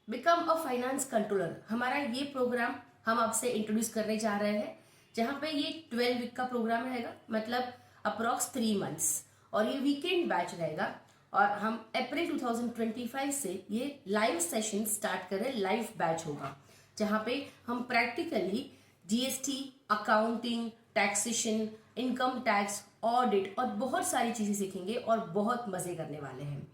Become a finance controller हमारा ये programme हम आपसे इंट्रोड्यूस करने जा रहे हैं, जहाँ पे ये 12 वीक का प्रोग्राम रहेगा, मतलब अप्रॉक्स 3 मंथ्स, और ये वीकेंड बैच रहेगा। और हम अप्रैल 2025 से ये लाइव सेशन स्टार्ट कर रहे हैं, लाइव बैच होगा, जहाँ पे हम practically GST, accounting, taxation, income tax, audit और बहुत सारी चीजें सीखेंगे और बहुत मजे करने वाले हैं।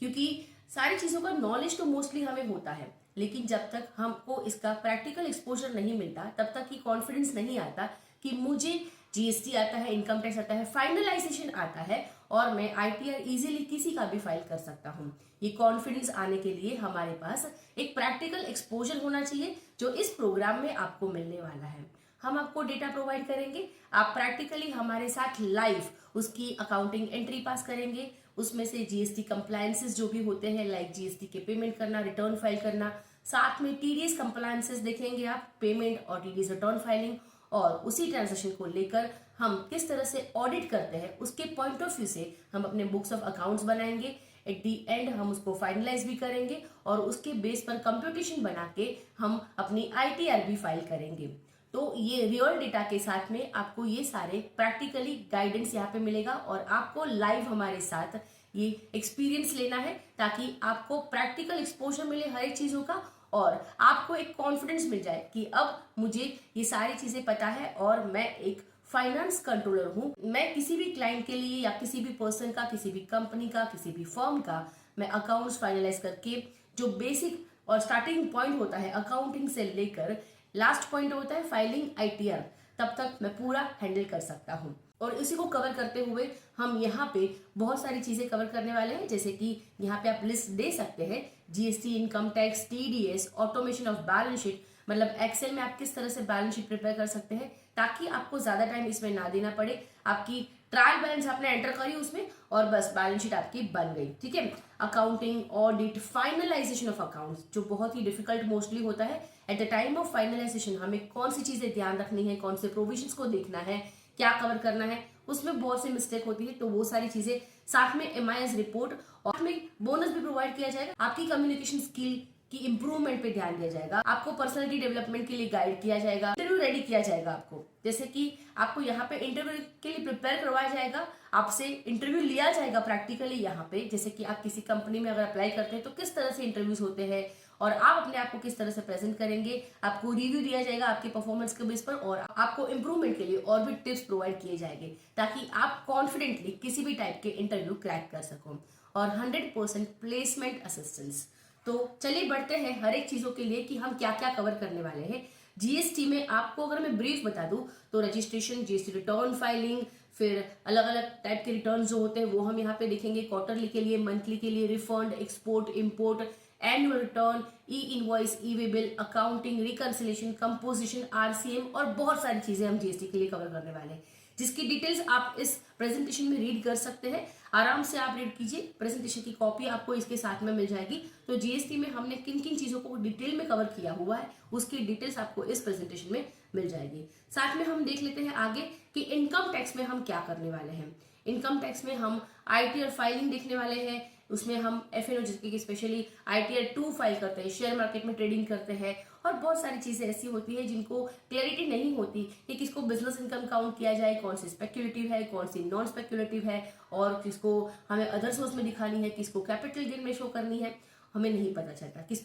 क्योंकि सारी चीजों का नॉलेज तो मोस्टली हमें होता है, लेकिन जब तक हमको इसका प्रैक्टिकल एक्सपोजर नहीं मिलता तब तक ही कॉन्फिडेंस नहीं आता कि मुझे जीएसटी आता है, इनकम टैक्स आता है, फाइनलाइजेशन आता है और मैं आईटीआर इजीली किसी का भी फाइल कर सकता हूँ। ये कॉन्फिडेंस आने के लिए हमारे पास एक प्रैक्टिकल एक्सपोजर होना चाहिए, जो इस प्रोग्राम में आपको मिलने वाला है। हम आपको डेटा प्रोवाइड करेंगे, आप प्रैक्टिकली हमारे साथ लाइव उसकी अकाउंटिंग एंट्री पास करेंगे, उसमें से जीएसटी कंप्लायंसेस जो भी होते हैं, लाइक जीएसटी के पेमेंट करना, रिटर्न फाइल करना, साथ में टीडीएस कंप्लायंसेस देखेंगे आप, पेमेंट और टीडीएस रिटर्न फाइलिंग, और उसी ट्रांजेक्शन को लेकर हम किस तरह से ऑडिट करते हैं उसके पॉइंट ऑफ व्यू से हम अपने बुक्स ऑफ अकाउंट्स बनाएंगे। एट दी एंड हम उसको फाइनलाइज भी करेंगे और उसके बेस पर कंप्यूटेशन बना के हम अपनी आईटीआर भी फाइल करेंगे। तो ये रियल डेटा के साथ में आपको ये सारे प्रैक्टिकली गाइडेंस यहाँ पे मिलेगा और आपको लाइव हमारे साथ ये एक्सपीरियंस लेना है, ताकि आपको प्रैक्टिकल एक्सपोजर मिले हर एक चीजों का और आपको एक कॉन्फिडेंस मिल जाए कि अब मुझे ये सारी चीजें पता है और मैं एक फाइनेंस कंट्रोलर हूँ। मैं किसी भी क्लाइंट के लिए या किसी भी पर्सन का, किसी भी कंपनी का, किसी भी फर्म का मैं अकाउंट्स फाइनलाइज करके, जो बेसिक और स्टार्टिंग पॉइंट होता है अकाउंटिंग से लेकर लास्ट पॉइंट होता है फाइलिंग आईटीआर, तब तक मैं पूरा हैंडल कर सकता हूँ। और इसी को कवर करते हुए हम यहाँ पे बहुत सारी चीजें कवर करने वाले हैं, जैसे कि यहाँ पे आप लिस्ट दे सकते हैं GST, income tax, TDS, automation of balance sheet, मतलब एक्सेल में आप किस तरह से बैलेंस शीट प्रिपेयर कर सकते हैं ताकि आपको ज्यादा टाइम इसमें ना देना पड़े। आपकी ट्रायल बैलेंस आपने एंटर करी उसमें और बस बैलेंस शीट आपकी बन गई, ठीक है। Accounting, audit, finalisation of accounts, जो बहुत ही डिफिकल्ट मोस्टली होता है। At the time of finalisation हमें कौन सी चीजें ध्यान रखनी है, कौन से प्रोविजंस को देखना है, क्या कवर करना है, उसमें बहुत सी मिस्टेक होती है, तो वो सारी चीजें, साथ में एमआईएस रिपोर्ट और में बोनस भी प्रोवाइड किया जाएगा। आपकी कम्युनिकेशन स्किल की इंप्रूवमेंट पे ध्यान दिया जाएगा, आपको पर्सनालिटी डेवलपमेंट के लिए गाइड किया जाएगा, इंटरव्यू रेडी किया जाएगा आपको, जैसे कि आपको यहाँ पे इंटरव्यू के लिए प्रिपेयर करवाया जाएगा, आपसे इंटरव्यू लिया जाएगा प्रैक्टिकली यहाँ पे, जैसे कि आप किसी कंपनी में अगर अप्लाई करते हैं तो किस तरह से इंटरव्यूज होते हैं और आप अपने आप को किस तरह से प्रेजेंट करेंगे, आपको रिव्यू दिया जाएगा आपके परफॉर्मेंस के बेस पर और आपको इंप्रूवमेंट के लिए और भी टिप्स प्रोवाइड किए जाएंगे, ताकि आप कॉन्फिडेंटली किसी भी टाइप के इंटरव्यू क्रैक कर सको, और 100% प्लेसमेंट असिस्टेंस। तो चलिए बढ़ते हैं हर एक चीजों के लिए कि हम क्या क्या कवर करने वाले हैं। जीएसटी में आपको अगर मैं ब्रीफ बता दूं तो रजिस्ट्रेशन, जीएसटी रिटर्न फाइलिंग, फिर अलग अलग टाइप के रिटर्न जो होते हैं वो हम यहाँ पे देखेंगे, क्वार्टरली के लिए, मंथली के लिए, refund, export, import, annual return, E invoice, E way bill, accounting, reconciliation, composition, RCM और बहुत सारी चीजें हम जीएसटी के लिए कवर करने वाले हैं, जिसकी डिटेल्स आप इस प्रेजेंटेशन में रीड कर सकते हैं। आराम से आप रीड कीजिए, प्रेजेंटेशन की कॉपी आपको इसके साथ में मिल जाएगी। तो जीएसटी में हमने किन किन चीजों को डिटेल में कवर किया हुआ है उसकी डिटेल्स आपको इस प्रेजेंटेशन में मिल जाएगी। साथ में हम देख लेते हैं आगे कि इनकम टैक्स में हम क्या करने वाले हैं। इनकम टैक्स में हम आईटीआर फाइलिंग देखने वाले हैं, उसमें हम एफएनओ, जिसकी स्पेशली आईटीआर 2 फाइल करते हैं, शेयर मार्केट में ट्रेडिंग करते हैं, और बहुत सारी चीजें ऐसी होती है जिनको क्लैरिटी नहीं होती कि किसको बिजनेस इनकम काउंट किया जाए, कौन सी स्पेक्युलेटिव है, कौन सी नॉन स्पेक्युलेटिव है, और किसको हमें अदर सोर्स में दिखानी है, किसको कैपिटल गेन में शो करनी है, हमें नहीं पता चलता। किस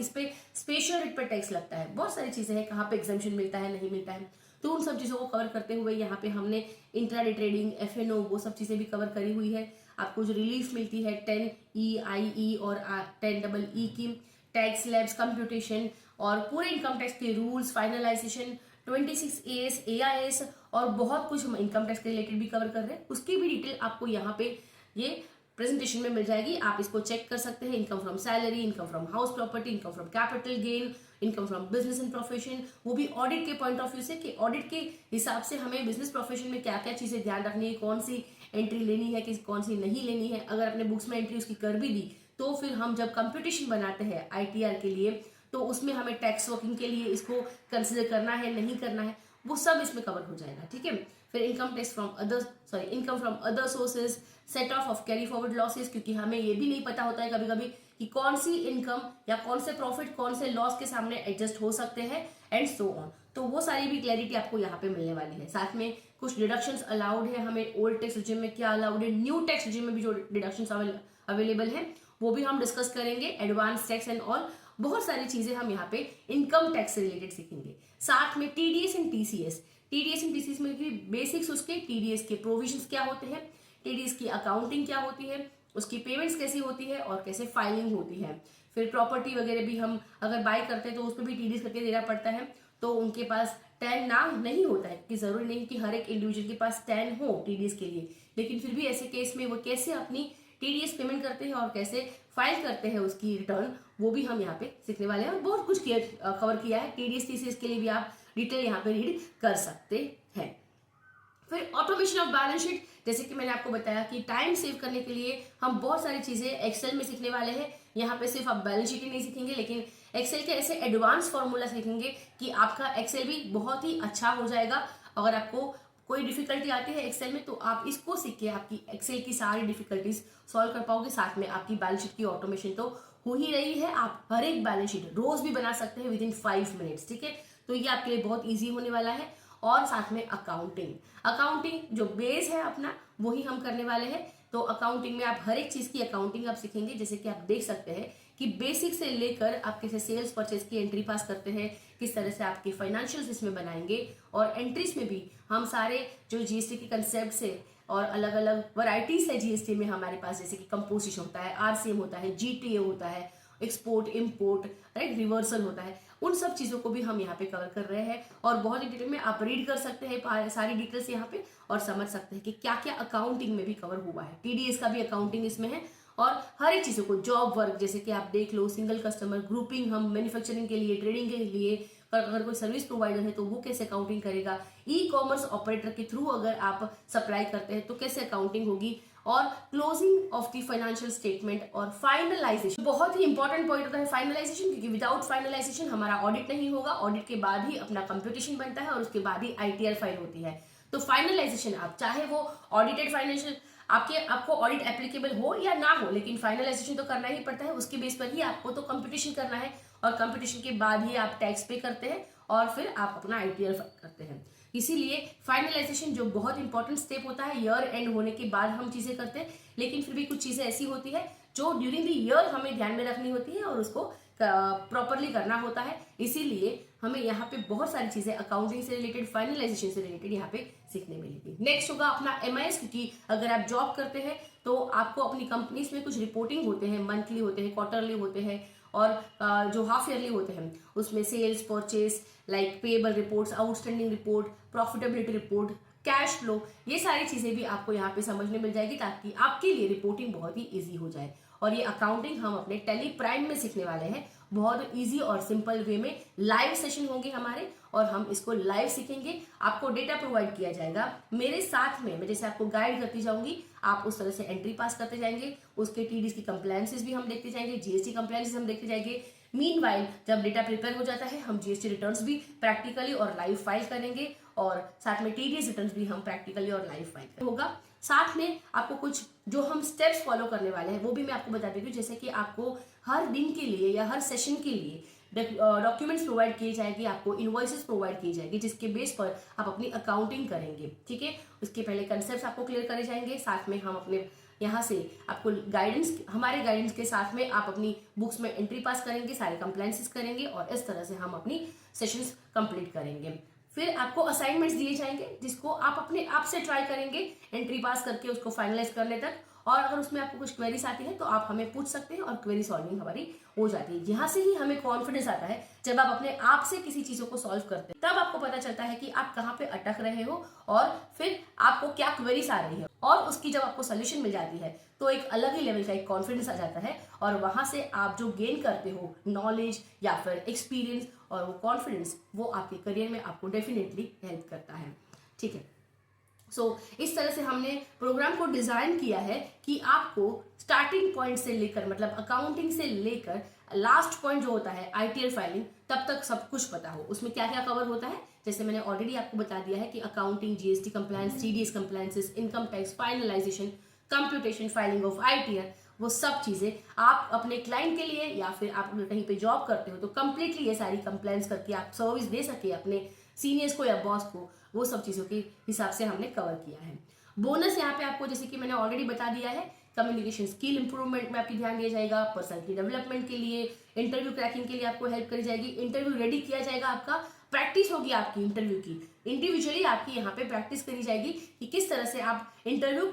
पे स्पेशल रेट पर टैक्स लगता है, बहुत सारी चीजें हैं, कहाँ पे एग्जाम्पशन मिलता है, नहीं मिलता है। तो उन सब चीजों को कवर करते हुए यहाँ पे हमने इंट्राडे ट्रेडिंग, एफएनओ, वो सब चीजें भी कवर करी हुई है। आपको जो रिलीफ मिलती है 10E, IE और 10EE की, टैक्स स्लैब्स, कंप्यूटेशन और पूरे इनकम टैक्स के रूल्स, फाइनलाइजेशन, 26AS, AIS और बहुत कुछ हम इनकम टैक्स के रिलेटेड भी कवर कर रहे हैं। उसकी भी डिटेल आपको यहाँ पे ये प्रेजेंटेशन में मिल जाएगी, आप इसको चेक कर सकते हैं। Income from salary, income from house property, income from capital gain, income from business and profession, वो भी ऑडिट के पॉइंट ऑफ व्यू से कि ऑडिट के हिसाब से हमें बिजनेस प्रोफेशन में क्या क्या चीजें ध्यान रखनी है, कौन सी एंट्री लेनी है, कौन सी नहीं लेनी है। अगर अपने बुक्स में एंट्री उसकी कर भी दी तो फिर हम जब कंप्यूटेशन बनाते हैं आईटीआर के लिए तो उसमें हमें टैक्स वर्किंग के लिए इसको कंसिडर करना है, नहीं करना है, वो सब इसमें कवर हो जाएगा, ठीक है। फिर income from other sources, set of carry forward losses, क्योंकि हमें ये भी नहीं पता होता है कभी कभी कि कौन सी इनकम या कौन से प्रॉफिट कौन से लॉस के सामने एडजस्ट हो सकते हैं एंड सो ऑन। तो वो सारी भी क्लैरिटी आपको यहाँ पे मिलने वाली है। साथ में कुछ डिडक्शंस अलाउड है हमें, ओल्ड टैक्स रिजिम में क्या अलाउड है, न्यू टैक्स रिजिम में भी जो डिडक्शंस अवेलेबल है वो भी हम डिस्कस करेंगे, एडवांस टैक्स एंड ऑल, बहुत सारी चीजें हम यहाँ पे इनकम टैक्स से रिलेटेड सीखेंगे। साथ में TDS and TCS, TDS and TCS में भी बेसिक्स उसके, टीडीएस के प्रोविजंस क्या होते हैं, टीडीएस की अकाउंटिंग क्या होती है, उसकी पेमेंट्स कैसी होती है और कैसे फाइलिंग होती है। फिर प्रॉपर्टी वगैरह भी हम अगर बाय करते हैं तो उस पर भी टीडीएस करके देना पड़ता है। तो उनके पास टैन ना नहीं होता है कि जरूरी नहीं कि हर एक इंडिविजुअल के पास टैन हो टीडीएस के लिए, लेकिन फिर भी ऐसे केस में वो कैसे अपनी टीडीएस पेमेंट करते हैं और कैसे फाइल करते हैं उसकी रिटर्न, वो भी हम यहाँ पे सीखने वाले हैं। और बहुत कुछ कवर किया है टीडीएस टीसीएस के लिए भी, आप डिटेल यहाँ पे रीड कर सकते हैं। फिर ऑटोमेशन ऑफ बैलेंस शीट, जैसे कि मैंने आपको बताया कि टाइम सेव करने के लिए हम बहुत सारी चीजें एक्सेल में सीखने वाले हैं। यहाँ पे सिर्फ आप बैलेंस शीट ही नहीं सीखेंगे, लेकिन एक्सेल के ऐसे एडवांस फॉर्मूला सीखेंगे कि आपका एक्सेल भी बहुत ही अच्छा हो जाएगा। अगर आपको कोई डिफिकल्टी आती है एक्सेल में तो आप इसको सीख के आपकी एक्सेल की सारी डिफिकल्टीज सॉल्व कर पाओगे। साथ में आपकी बैलेंस शीट की ऑटोमेशन तो हो ही रही है, आप हर एक बैलेंस शीट रोज भी बना सकते हैं विदिन 5 मिनट्स, ठीक है। तो ये आपके लिए बहुत ईजी होने वाला है। और साथ में अकाउंटिंग, अकाउंटिंग जो बेस है अपना वही हम करने वाले हैं। तो अकाउंटिंग में आप हर एक चीज की अकाउंटिंग आप सीखेंगे, जैसे कि आप देख सकते हैं कि बेसिक से लेकर आप कैसे सेल्स परचेज की एंट्री पास करते हैं, किस तरह से आपके फाइनेंशियल्स इसमें बनाएंगे, और एंट्रीज में भी हम सारे जो जीएसटी के कंसेप्ट है और अलग अलग वैरायटीज है जीएसटी में हमारे पास, जैसे कि कंपोजिशन होता है, आरसीएम होता है, जीटीए होता है, एक्सपोर्ट इम्पोर्ट, राइट, रिवर्सल होता है, उन सब चीजों को भी हम यहाँ पे कवर कर रहे हैं। और बहुत ही डिटेल में आप रीड कर सकते हैं सारी डिटेल्स यहाँ पे और समझ सकते हैं कि क्या क्या अकाउंटिंग में भी कवर हुआ है। टीडीएस का भी अकाउंटिंग इसमें है और हर एक चीजों को, जॉब वर्क जैसे कि आप देख लो, सिंगल कस्टमर ग्रुपिंग, हम मैन्युफैक्चरिंग के लिए, ट्रेडिंग के लिए, अगर कोई सर्विस प्रोवाइडर है तो वो कैसे अकाउंटिंग करेगा, ई कॉमर्स ऑपरेटर के थ्रू अगर आप सप्लाई करते हैं तो कैसे अकाउंटिंग होगी, और closing of the financial statement और फाइनलाइजेशन। बहुत ही इंपॉर्टेंट पॉइंट होता है फाइनलाइजेशन, क्योंकि विदाउट फाइनलाइजेशन हमारा ऑडिट नहीं होगा, ऑडिट के बाद ही अपना कंप्यूटेशन बनता है और उसके बाद ही आईटीआर फाइल होती है। तो फाइनलाइजेशन, आप चाहे वो ऑडिटेड फाइनेंशियल आपको ऑडिट एप्लीकेबल हो या ना हो, लेकिन फाइनलाइजेशन तो करना ही पड़ता है, उसके बेस पर ही आपको तो कंप्यूटेशन करना है और कंप्यूटेशन के बाद ही आप टैक्स पे करते हैं और फिर आप अपना आईटीआर करते हैं। इसीलिए फाइनलाइजेशन जो बहुत इंपॉर्टेंट स्टेप होता है, ईयर एंड होने के बाद हम चीजें करते हैं, लेकिन फिर भी कुछ चीजें ऐसी होती है जो ड्यूरिंग द ईयर हमें ध्यान में रखनी होती है और उसको प्रॉपरली करना होता है। इसीलिए हमें यहाँ पे बहुत सारी चीजें अकाउंटिंग से रिलेटेड, फाइनलाइजेशन से रिलेटेड यहाँ पे सीखने मिलेगी। नेक्स्ट होगा अपना एमआईएस, क्योंकि अगर आप जॉब करते हैं तो आपको अपनी कंपनीज में कुछ रिपोर्टिंग होते हैं, मंथली होते हैं, क्वार्टरली होते हैं और जो हाफ ईयरली होते हैं उसमें sales purchase, like payable reports, outstanding report, profitability report, cash flow, ये सारी चीजें भी आपको यहाँ पे समझने मिल जाएगी ताकि आपके लिए रिपोर्टिंग बहुत ही इजी हो जाए। और ये अकाउंटिंग हम अपने टेली प्राइम में सीखने वाले हैं, बहुत इजी और सिंपल वे में। लाइव सेशन होंगे हमारे और हम इसको लाइव सीखेंगे। आपको डेटा प्रोवाइड किया जाएगा मेरे साथ में, मैं जैसे आपको गाइड करती जाऊंगी, आप उस तरह से एंट्री पास करते जाएंगे, उसके टीडीएस की कंप्लायंसेस भी हम देखते जाएंगे, जीएसटी कंप्लायंसेस हम देखते जाएंगे। मीनवाइल जब डेटा प्रिपेयर हो जाता है हम जीएसटी रिटर्न्स भी प्रैक्टिकली और लाइव फाइल करेंगे और साथ में टीडीएस रिटर्न्स भी हम प्रैक्टिकली और लाइव फाइल होगा। साथ में आपको कुछ जो हम स्टेप्स फॉलो करने वाले हैं वो भी मैं आपको बता देती हूँ, जैसे कि आपको हर दिन के लिए या हर सेशन के लिए डॉक्यूमेंट्स प्रोवाइड किए जाएंगे, आपको इनवॉइसेस प्रोवाइड किए जाएंगे, जिसके बेस पर आप अपनी अकाउंटिंग करेंगे, ठीक है। उसके पहले कंसेप्ट आपको क्लियर करे जाएंगे, साथ में हम अपने यहाँ से आपको गाइडेंस, हमारे गाइडेंस के साथ में आप अपनी बुक्स में एंट्री पास करेंगे, सारे कंप्लायंसेस करेंगे और इस तरह से हम अपनी सेशंस कंप्लीट करेंगे। फिर आपको असाइनमेंट्स दिए जाएंगे जिसको आप अपने आप से ट्राई करेंगे एंट्री पास करके उसको फाइनलाइज करने तक, और अगर उसमें आपको कुछ क्वेरीज आती है तो आप हमें पूछ सकते हैं और क्वेरी सॉल्विंग हमारी हो जाती है। यहाँ से ही हमें कॉन्फिडेंस आता है, जब आप अपने आप से किसी चीजों को सॉल्व करते हैं तब आपको पता चलता है कि आप कहाँ पे अटक रहे हो और फिर आपको क्या क्वेरीज आ रही है, और उसकी जब आपको सोल्यूशन मिल जाती है तो एक अलग ही लेवल का एक कॉन्फिडेंस आ जाता है और वहां से आप जो गेन करते हो नॉलेज या फिर एक्सपीरियंस और वो कॉन्फिडेंस, वो आपके करियर में आपको डेफिनेटली हेल्प करता है, ठीक है। इस तरह से हमने प्रोग्राम को डिजाइन किया है कि आपको स्टार्टिंग पॉइंट से लेकर, मतलब अकाउंटिंग से लेकर लास्ट पॉइंट जो होता है आईटीआर फाइलिंग, तब तक सब कुछ पता हो। उसमें क्या क्या कवर होता है, जैसे मैंने ऑलरेडी आपको बता दिया है कि accounting, GST compliance, TDS compliances, income tax, finalisation, computation, filing of ITR, वो सब चीजें आप अपने क्लाइंट के लिए या फिर आप अगर कहीं पे जॉब करते हो तो कंप्लीटली ये सारी कंप्लायंस करके आप सर्विस दे सके अपने सीनियर्स को या बॉस को, वो सब चीजों के हिसाब से हमने कवर किया है। बोनस यहाँ पे आपको जैसे कि मैंने ऑलरेडी बता दिया है, कम्युनिकेशन स्किल इंप्रूवमेंट में आपकी ध्यान दिया जाएगा, पर्सनैलिटी डेवलपमेंट के लिए, इंटरव्यू क्रैकिंग के लिए आपको हेल्प करी जाएगी, इंटरव्यू रेडी किया जाएगा आपका, प्रैक्टिस होगी आपकी इंटरव्यू की, इंडिविजुअली आपकी यहाँ पे प्रैक्टिस करी जाएगी कि किस तरह से आप इंटरव्यू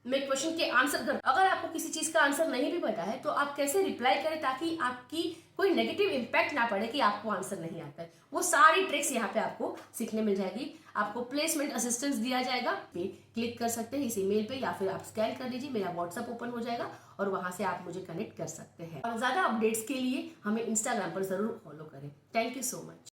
में क्वेश्चन के आंसर कर, अगर आपको किसी चीज का आंसर नहीं भी पता है तो आप कैसे रिप्लाई करें ताकि आपकी कोई नेगेटिव इंपैक्ट ना पड़े कि आपको आंसर नहीं आता है, वो सारी ट्रिक्स यहाँ पे आपको सीखने मिल जाएगी। आपको प्लेसमेंट असिस्टेंस दिया जाएगा, पे क्लिक कर सकते हैं इस ईमेल पे या फिर आप स्कैन कर लीजिए, मेरा व्हाट्सएप ओपन हो जाएगा और वहां से आप मुझे कनेक्ट कर सकते हैं। और ज्यादा अपडेट्स के लिए हमें इंस्टाग्राम पर जरूर फॉलो करें। Thank you so much.